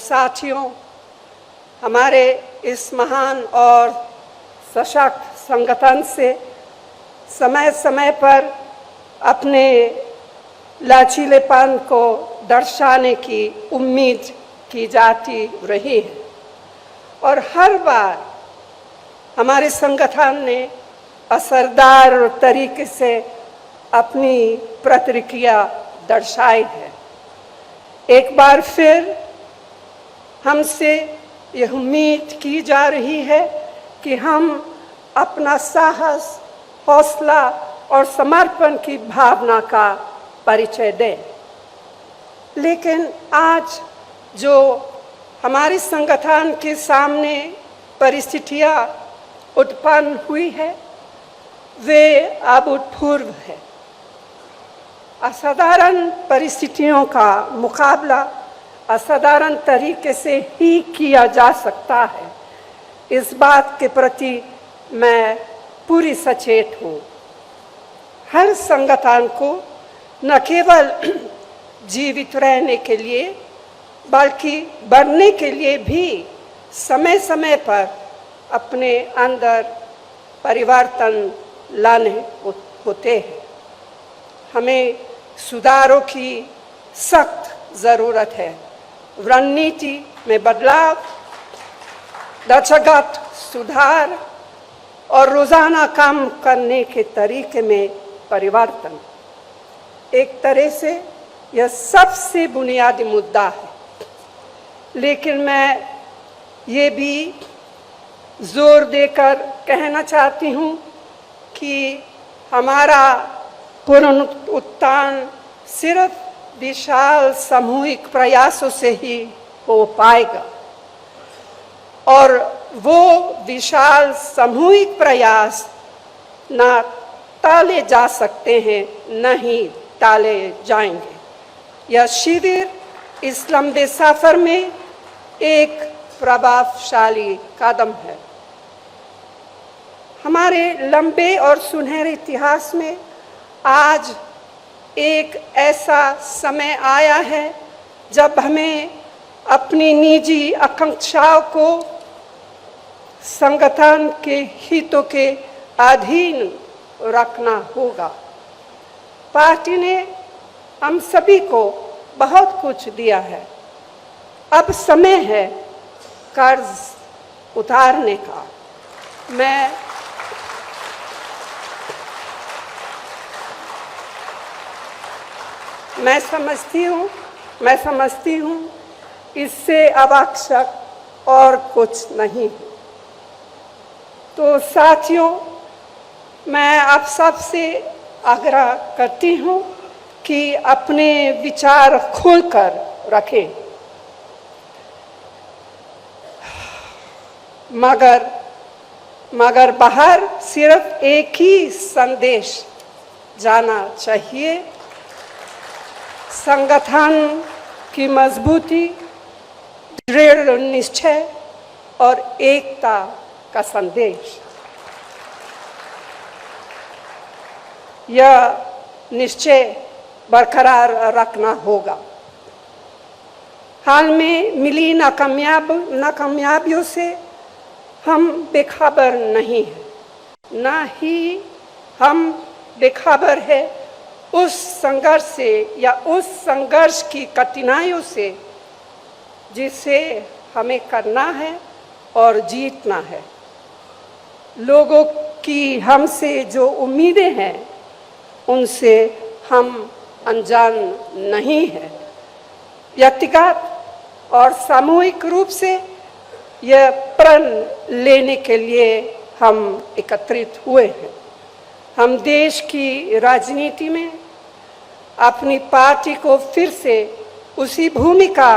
साथियों, हमारे इस महान और सशक्त संगठन से समय समय पर अपने लचीलेपन को दर्शाने की उम्मीद की जाती रही है और हर बार हमारे संगठन ने असरदार तरीके से अपनी प्रतिक्रिया दर्शाई है। एक बार फिर हमसे यह उम्मीद की जा रही है कि हम अपना साहस, हौसला और समर्पण की भावना का परिचय दें। लेकिन आज जो हमारे संगठन के सामने परिस्थितियां उत्पन्न हुई है, वे अभूतपूर्व है। असाधारण परिस्थितियों का मुकाबला असाधारण तरीके से ही किया जा सकता है, इस बात के प्रति मैं पूरी सचेत हूँ। हर संगठन को न केवल जीवित रहने के लिए बल्कि बढ़ने के लिए भी समय समय पर अपने अंदर परिवर्तन लाने होते हैं। हमें सुधारों की सख्त ज़रूरत है। रणनीति में बदलाव, ढांचागत सुधार और रोज़ाना काम करने के तरीके में परिवर्तन। एक तरह से यह सबसे बुनियादी मुद्दा है, लेकिन मैं ये भी जोर देकर कहना चाहती हूँ कि हमारा पुनरुत्थान सिर्फ विशाल सामूहिक प्रयासों से ही हो पाएगा और वो विशाल सामूहिक प्रयास ना टाले जा सकते हैं, न ही टाले जाएंगे। यह शिविर इस लंबे सफर में एक प्रभावशाली कदम है। हमारे लंबे और सुनहरे इतिहास में आज एक ऐसा समय आया है जब हमें अपनी निजी आकांक्षाओं को संगठन के हितों के अधीन रखना होगा। पार्टी ने हम सभी को बहुत कुछ दिया है। अब समय है कर्ज उतारने का। मैं समझती हूँ इससे आवश्यक और कुछ नहीं। तो साथियों, मैं आप सबसे आग्रह करती हूँ कि अपने विचार खोलकर रखें, मगर बाहर सिर्फ एक ही संदेश जाना चाहिए: संगठन की मजबूती, दृढ़ निश्चय और एकता का संदेश। यह निश्चय बरकरार रखना होगा। हाल में मिली नाकामयाबियों से हम बेखबर नहीं हैं, न ही हम बेखबर है उस संघर्ष से या उस संघर्ष की कठिनाइयों से जिसे हमें करना है और जीतना है। लोगों की हमसे जो उम्मीदें हैं उनसे हम अनजान नहीं हैं। व्यक्तिगत और सामूहिक रूप से यह प्रण लेने के लिए हम एकत्रित हुए हैं। हम देश की राजनीति में अपनी पार्टी को फिर से उसी भूमिका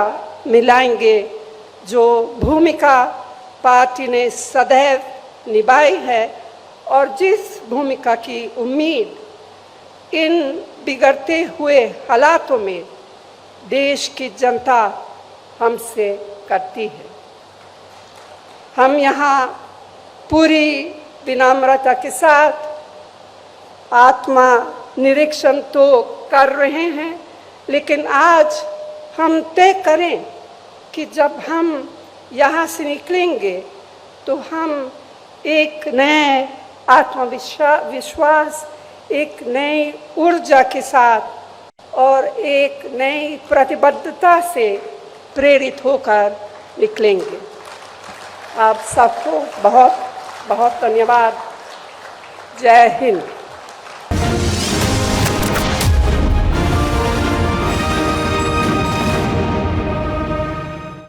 मिलाएंगे जो भूमिका पार्टी ने सदैव निभाई है और जिस भूमिका की उम्मीद इन बिगड़ते हुए हालातों में देश की जनता हमसे करती है। हम यहाँ पूरी विनम्रता के साथ आत्मा निरीक्षण तो कर रहे हैं, लेकिन आज हम तय करें कि जब हम यहाँ से निकलेंगे तो हम एक नए आत्मविश्वास, एक नई ऊर्जा के साथ और एक नई प्रतिबद्धता से प्रेरित होकर निकलेंगे। आप सबको बहुत बहुत धन्यवाद। जय हिंद।